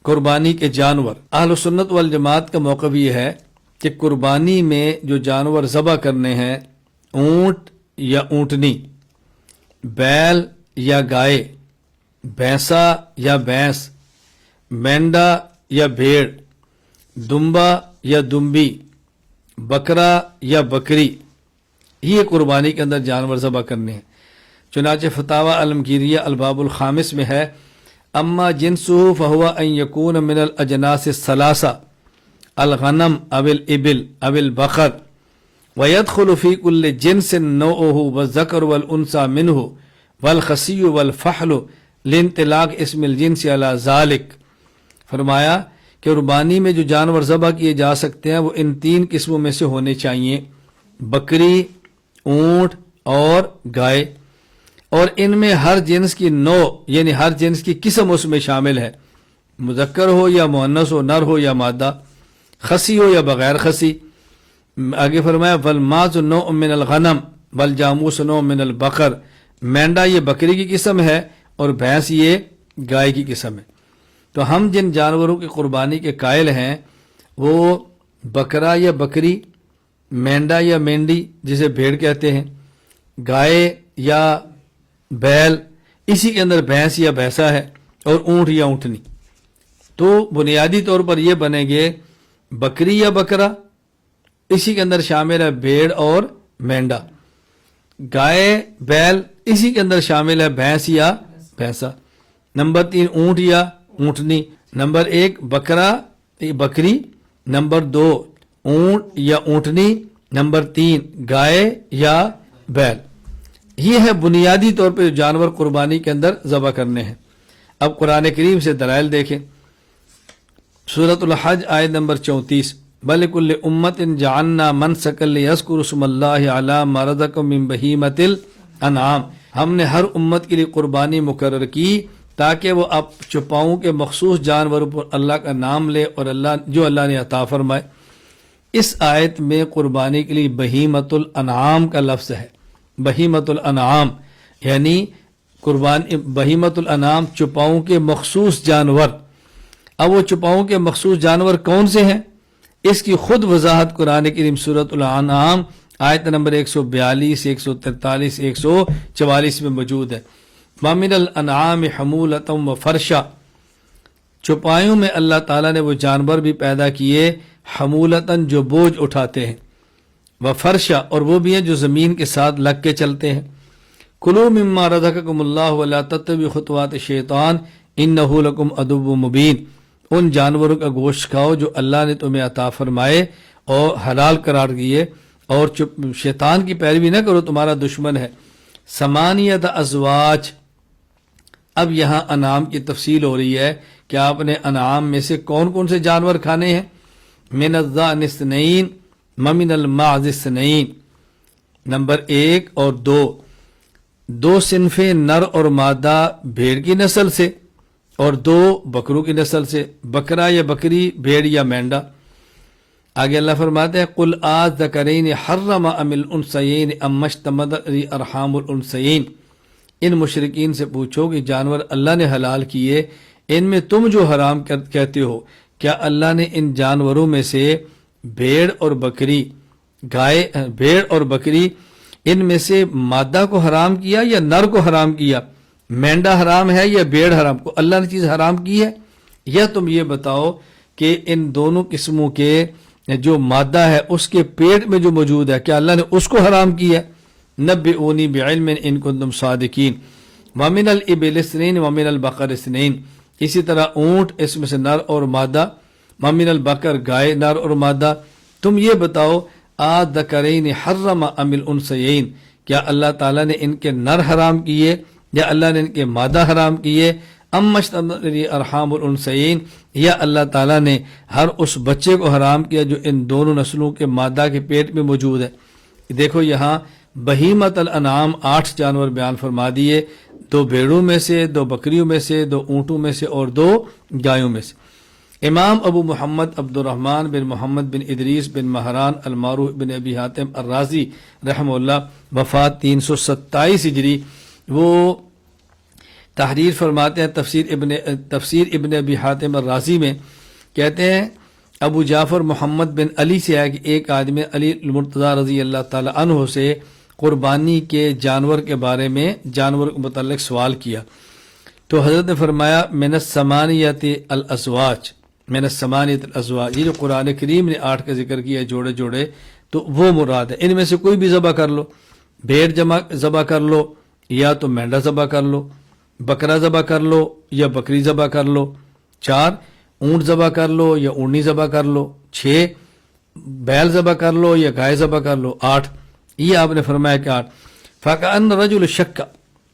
قربانی کے جانور، اہل سنت والجماعت کا موقف یہ ہے کہ قربانی میں جو جانور ذبح کرنے ہیں، اونٹ یا اونٹنی، بیل یا گائے، بھینسا یا بھینس، مینڈا یا بھیڑ، دمبا یا دمبی، بکرا یا بکری، یہ قربانی کے اندر جانور ذبح کرنے ہیں۔ چنانچہ فتاوی المگیریہ الباب الخامس میں ہے، اما جنسہ فہو ان یکون من الاجناس الثلاثہ الغنم او الابل او البقر ويدخل في كل جنس نوعه والذكر والانثى منه والخصي والفحل لانطلاق اسم الجنس على ذلك۔ فرمایا کہ قربانی میں جو جانور ذبح کیے جا سکتے ہیں وہ ان تین قسموں میں سے ہونے چاہیے، بکری، اونٹ اور گائے، اور ان میں ہر جنس کی نوع یعنی ہر جنس کی قسم اس میں شامل ہے، مذکر ہو یا مؤنث ہو، نر ہو یا مادہ، خصی ہو یا بغیر خصی۔ آگے فرمایا والماز نوع من الغنم والجاموس نوع من البقر، مینڈا یہ بکری کی قسم ہے اور بھینس یہ گائے کی قسم ہے۔ تو ہم جن جانوروں کی قربانی کے قائل ہیں وہ بکرا یا بکری، مینڈا یا مینڈی جسے بھیڑ کہتے ہیں، گائے یا بیل، اسی کے اندر بھینس یا بھینسا ہے، اور اونٹ یا اونٹنی۔ تو بنیادی طور پر یہ بنے گے بکری یا بکرا، اسی کے اندر شامل ہے بھیڑ اور مینڈا، گائے بیل، اسی کے اندر شامل ہے بھینس یا بھینسا، نمبر 3 اونٹ یا اونٹنی، نمبر 1 بکرا بکری، نمبر 2 اونٹ یا اونٹنی، نمبر 3 گائے یا بیل۔ یہ ہے بنیادی طور پہ جانور قربانی کے اندر ذبح کرنے ہیں۔ اب قرآن کریم سے دلائل دیکھیں، سورۃ الحج آیت نمبر 34، بَلِكُلِّ أُمَّةٍ جَعَلْنَا مَنْسَكًا لِيَذْكُرُوا اسْمَ اللَّهِ عَلَىٰ مَا رَزَقَهُم مِّن بَهِيمَةِ الْأَنْعَامِ، ہم نے ہر امت کے لیے قربانی مقرر کی تاکہ وہ اب چوپاؤں کے مخصوص جانوروں پر اللہ کا نام لے اور اللہ نے عطا فرمائے۔ اس آیت میں قربانی کے لیے بہیمۃ الانعام کا لفظ ہے، بہیمۃ الانعام یعنی قربانی، بہیمۃ الانعام چوپاؤں کے مخصوص جانور۔ اب وہ چوپاؤں کے مخصوص جانور کون سے ہیں، اس کی خود وضاحت قرآن کریم سورۃ الانعام آیت نمبر 142، 143، 144 میں موجود ہے۔ وَمِنَ الْأَنْعَامِ حَمُولَةً وَفَرْشًا، چوپایوں میں اللہ تعالیٰ نے وہ جانور بھی پیدا کیے، حمولتاً جو بوجھ اٹھاتے ہیں، وفرشا اور وہ بھی ہیں جو زمین کے ساتھ لگ کے چلتے ہیں۔ کلوا مما رزقکم اللہ ولا تتبعوا خطوات الشیطان انہ لکم عدو مبین، ان جانوروں کا گوشت کھاؤ جو اللہ نے تمہیں عطا فرمائے اور حلال قرار دیے، اور شیطان کی پیروی نہ کرو، تمہارا دشمن ہے۔ ثمانیۃ ازواج، اب یہاں انعام کی تفصیل ہو رہی ہے کہ آپ نے انعام میں سے کون کون سے جانور کھانے ہیں۔ من الضأن اثنین ومن الماعز اثنین، نمبر 1 اور 2 صنفیں نر اور مادہ بھیڑ کی نسل سے اور 2 بکروں کی نسل سے، بکرا یا بکری، بھیڑ یا مینڈا۔ آگے اللہ فرماتے ہیں قل آذکرین حرم ام الانثیین ام اشتملت علیہ ارحام الانثیین، ان مشرکین سے پوچھو کہ جانور اللہ نے حلال کیے، ان میں تم جو حرام کہتے ہو، کیا اللہ نے ان جانوروں میں سے بھیڑ اور بکری، بھیڑ اور بکری ان میں سے مادہ کو حرام کیا یا نر کو حرام کیا؟ مینڈا حرام ہے یا بھیڑ حرام؟ کو اللہ نے چیز حرام کی ہے؟ یا تم یہ بتاؤ کہ ان دونوں قسموں کے جو مادہ ہے اس کے پیٹ میں جو موجود ہے، کیا اللہ نے اس کو حرام کیا ہے؟ نبئونی بعلم ان کنتم صادقین۔ ومن الابل اثنین ومن البقر اثنین، اسی طرح اونٹ اس میں سے نر اور مادہ، ومن البقر گائے نر اور مادہ۔ تم یہ بتاؤ آذکرین حرم ام الانثیین، کیا اللہ تعالیٰ نے ان کے نر حرام کیے یا اللہ نے ان کے مادہ حرام کیے؟ ام اشتملت علیہ ارحام الانثیین، یا اللہ تعالیٰ نے ہر اس بچے کو حرام کیا جو ان دونوں نسلوں کے مادہ کے پیٹ میں موجود ہے۔ دیکھو یہاں بہیمۃ الانعام 8 جانور بیان فرما دیے، 2 بھیڑوں میں سے، 2 بکریوں میں سے، 2 اونٹوں میں سے اور 2 گایوں میں سے۔ امام ابو محمد عبد الرحمن بن محمد بن ادریس بن مہران المعروف بن ابی حاتم الرازی رحمہ اللہ، وفات 327 ہجری، وہ تحریر فرماتے ہیں تفسیر ابن ابی حاتم الرازی میں، کہتے ہیں ابو جعفر محمد بن علی سے ہے کہ ایک آدمی علی المرتضیٰ رضی اللہ تعالی عنہ سے قربانی کے جانور کے بارے میں، جانور کے متعلق سوال کیا، تو حضرت نے فرمایا من الثمانیۃ الازواج، من الثمانیۃ الازواج، یہ جو قرآن کریم نے 8 کا ذکر کیا جوڑے جوڑے، تو وہ مراد ہے، ان میں سے کوئی بھی ذبح کر لو، بھیڑ ذبح کر لو، یا تو مینڈا ذبح کر لو، بکرا ذبح کر لو یا بکری ذبح کر لو، 4 اونٹ ذبح کر لو یا اونٹنی ذبح کر لو، 6 بیل ذبح کر لو یا گائے ذبح کر لو، 8 یہ آپ نے فرمایا کہ 8 فَكَأَنَّ رَجُلُ شَكَّ،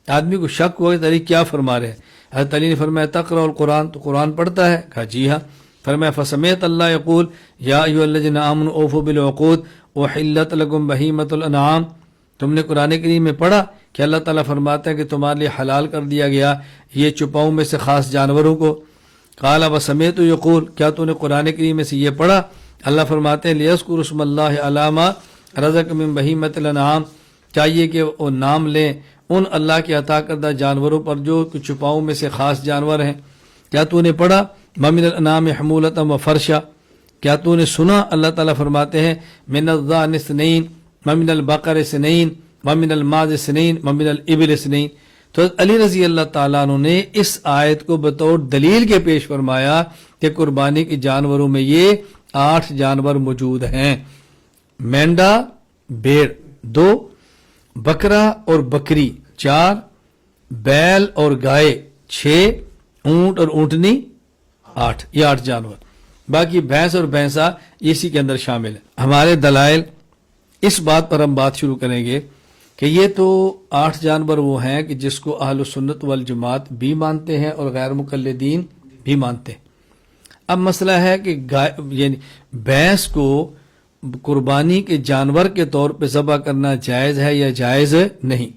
آدمی کو شک ہوا کہ کیا فرما رہے ہیں؟ حضرت علی نے فرمایا تقرأ القرآن، تو قرآن پڑھتا ہے؟ کہا جی ہاں۔ فرمایا فَسَمِعْتَ اللَّهَ يَقُولُ يَا أَيُّهَا الَّذِينَ آمَنُوا أَوْفُوا بِالْعُقُودِ أُحِلَّتْ لَكُمْ بَهِيمَةُ الْأَنْعَامِ، تم نے قرآن کریم میں پڑھا کہ اللہ تعالیٰ فرماتے ہیں کہ تمہارے لیے حلال کر دیا گیا یہ چپاؤں میں سے خاص جانوروں کو۔ قال وسمعت یقول، کیا تو نے قرآن کریم میں سے یہ پڑھا؟ اللہ فرماتے ہیں لیذکر اسم اللہ علی ما رزق من بہیمۃ الانعام، چاہیے کہ وہ نام لیں ان اللہ کے عطا کردہ جانوروں پر جو چپاؤں میں سے خاص جانور ہیں۔ کیا تو نے پڑھا ومن الانعام حمولۃ و فرشا، کیا تو نے سنا اللہ تعالیٰ فرماتے ہیں من الضأن اثنین ومن البقر اثنین ومن الماعز اثنین ومن الابل اثنین۔ تو علی رضی اللہ تعالیٰ عنہ نے اس آیت کو بطور دلیل کے پیش فرمایا کہ قربانی کے جانوروں میں یہ 8 جانور موجود ہیں، مینڈا بھیڑ 2، بکرا اور بکری 4، بیل اور گائے 6، اونٹ اور اونٹنی 8، یہ 8 جانور، باقی بھینس اور بھینسا اسی کے اندر شامل ہے۔ ہمارے دلائل اس بات پر ہم بات شروع کریں گے کہ یہ تو 8 جانور وہ ہیں کہ جس کو اہل سنت والجماعت بھی مانتے ہیں اور غیر مقلدین بھی مانتے ہیں۔ اب مسئلہ ہے کہ یعنی بھینس کو قربانی کے جانور کے طور پہ ذبح کرنا جائز ہے یا جائز نہیں؟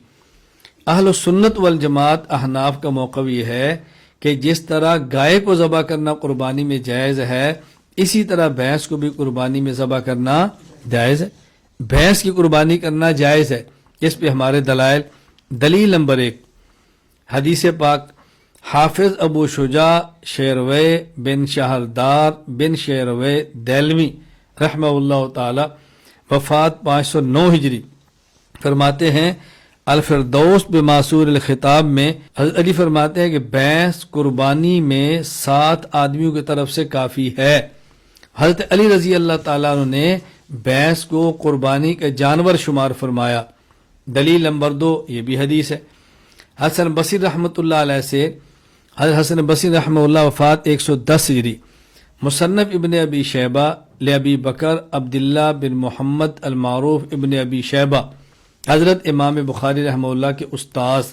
اہل سنت والجماعت احناف کا موقف یہ ہے کہ جس طرح گائے کو ذبح کرنا قربانی میں جائز ہے، اسی طرح بھینس کو بھی قربانی میں ذبح کرنا جائز ہے، بھینس کی قربانی کرنا جائز ہے۔ اس پہ ہمارے دلائل، دلیل نمبر 1 حدیث پاک حافظ ابو شجاع شیروے بن شہردار بن شیروے دیلمی رحمہ اللہ تعالی، وفات 509 ہجری، فرماتے ہیں الفردوس بماسور الخطاب میں حضرت علی فرماتے ہیں کہ بھینس قربانی میں 7 آدمیوں کی طرف سے کافی ہے۔ حضرت علی رضی اللہ تعالیٰ عنہ نے بھینس کو قربانی کا جانور شمار فرمایا۔ دلیل نمبر 2 یہ بھی حدیث ہے حسن بصری رحمۃ اللہ علیہ سے، حضرت حسن بصری رحمہ اللہ وفات 110 ہجری، مصنف ابن ابی شیبہ لابی بکر عبداللہ بن محمد المعروف ابن ابی شیبہ، حضرت امام بخاری رحمہ اللہ کے استاذ،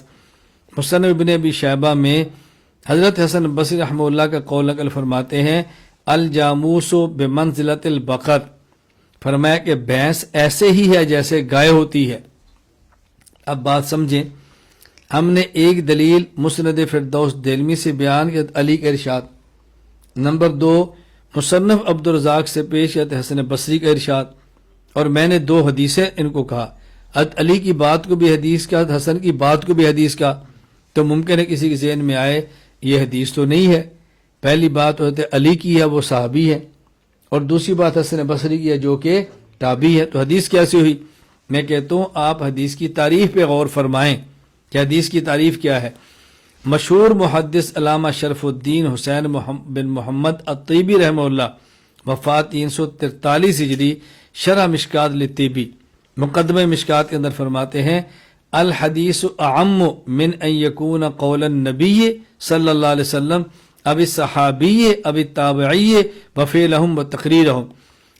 مصنف ابن ابی شیبہ میں حضرت حسن بصری رحمہ اللہ کا قول نقل فرماتے ہیں الجاموس بمنزلۃ البقر، فرمایا کہ بھینس ایسے ہی ہے جیسے گائے ہوتی ہے۔ اب بات سمجھیں، ہم نے ایک دلیل مسند فردوس دیلمی سے بیان کیا علی کا ارشاد، نمبر 2 مصنف عبد الرزاق سے پیش کیا حسن بصری کا ارشاد، اور میں نے 2 حدیثیں ان کو کہا، حضرت علی کی بات کو بھی حدیث کا، حسن کی بات کو بھی حدیث کا، تو ممکن ہے کسی کے ذہن میں آئے یہ حدیث تو نہیں ہے۔ پہلی بات حضرت علی کی ہے، وہ صحابی ہے، اور دوسری بات حسن بصری کی ہے جو کہ تابعی ہے، تو حدیث کیسے ہوئی؟ میں کہتا ہوں آپ حدیث کی تعریف پہ غور فرمائیں کہ حدیث کی تعریف کیا ہے۔ مشہور محدث علامہ شرف الدین حسین بن محمد الطیبی رحمہ اللہ وفات 343 ہجری، شرح مشکات للطیبی مقدمہ مشکات کے اندر فرماتے ہیں الحدیث اعم من ان یکون قول النبی صلی اللہ علیہ وسلم اب صحابی اب تابعی وفعلہم و تقریرہم،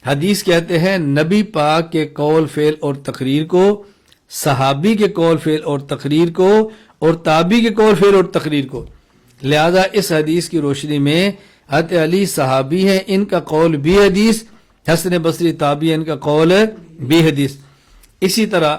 حدیث کہتے ہیں نبی پاک کے قول فعل اور تقریر کو، صحابی کے قول فعل اور تقریر کو، اور تابعی کے قول فعل اور تقریر کو، لہذا اس حدیث کی روشنی میں حضرت علی صحابی ہیں، ان کا قول بھی حدیث، حسن بصری تابعی ان کا قول بھی حدیث۔ اسی طرح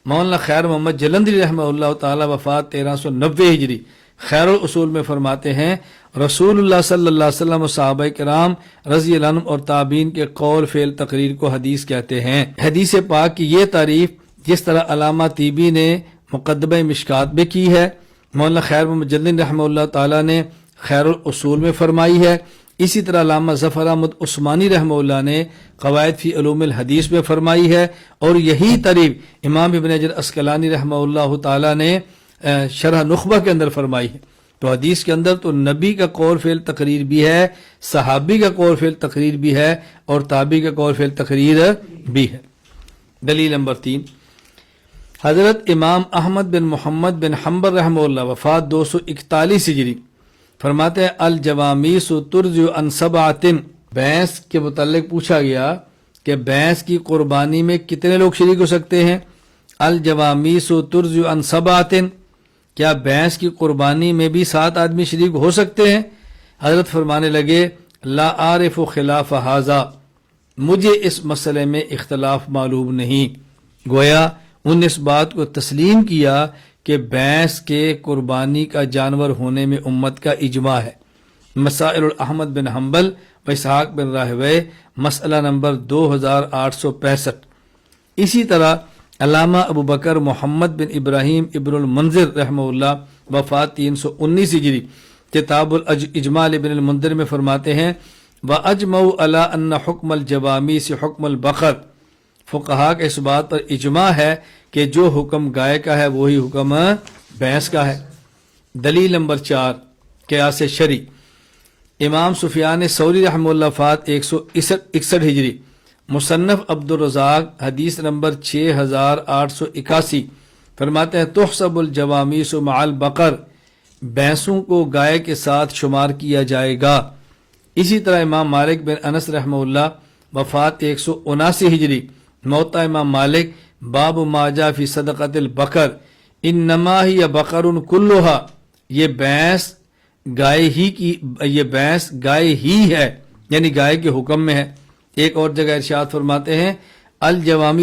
مولانا خیر محمد جلندری رحمہ اللہ تعالی وفات 1390 ہجری، خیر الاصول میں فرماتے ہیں رسول اللہ صلی اللہ علیہ وسلم و صحابہ کرام رضی اللہ عنہم اور تابعین کے قول فعل تقریر کو حدیث کہتے ہیں۔ حدیث پاک کی یہ تعریف جس طرح علامہ طیبی نے مقدمہ مشکات میں کی ہے، مولانا خیر محمد جلدی رحمہ اللہ تعالیٰ نے خیر الاصول میں فرمائی ہے. اسی طرح علامہ ظفر احمد عثمانی رحمہ اللہ نے قواعد فی علوم الحدیث میں فرمائی ہے, اور یہی ترتیب امام ابن حجر عسقلانی رحمہ اللہ تعالیٰ نے شرح نخبہ کے اندر فرمائی ہے. تو حدیث کے اندر تو نبی کا قول فعل تقریر بھی ہے, صحابی کا قول فعل تقریر بھی ہے, اور تابعی کا قول فعل تقریر بھی ہے. دلیل نمبر 3, حضرت امام احمد بن محمد بن حنبل رحمہ اللہ وفات 241 ہجری فرماتے ہیں الجوامیس ترجع عن سبعۃ. بھینس کے متعلق پوچھا گیا کہ بھینس کی قربانی میں کتنے لوگ شریک ہو سکتے ہیں. الجوامیس ترجع عن سبعۃ, کیا بھینس کی قربانی میں بھی 7 آدمی شریک ہو سکتے ہیں؟ حضرت فرمانے لگے لا عارف خلاف ھذا, مجھے اس مسئلے میں اختلاف معلوم نہیں. گویا ان نے اس بات کو تسلیم کیا کہ بھینس کے قربانی کا جانور ہونے میں امت کا اجماع ہے. مسائل احمد بن حنبل و اسحاق بن راہوے مسئلہ نمبر 2865. اسی طرح علامہ ابو بکر محمد بن ابراہیم ابن المنذر رحمہ اللہ وفات 319 ہجری کتاب الاجمال ابن المنذر میں فرماتے ہیں وَأَجْمَعُوا عَلَىٰ أَنَّ حُکْمَ الْجَوَامِيسِ حُکْمَ الْبَقَرِ. فقہا کے اس بات پر اجماع ہے کہ جو حکم گائے کا ہے وہی حکم بھینس کا ہے. دلیل نمبر 4, قیاس شرعی. امام سفیان ثوری رحمہ اللہ وفات 161 ہجری. مصنف عبد الرزاق حدیث نمبر 6881 فرماتے ہیں تحسب الجوامیس مع البقر, بھینسوں کو گائے کے ساتھ شمار کیا جائے گا. اسی طرح امام مالک بن انس رحمہ اللہ وفات 179 ہجری. موطا امام مالک باب ما جاء فی صدقۃ البقر انما ہی بقر کلھا, یہ بھینس گائے ہی ہے, یعنی گائے کے حکم میں ہے. ایک اور جگہ ارشاد فرماتے ہیں الجوامی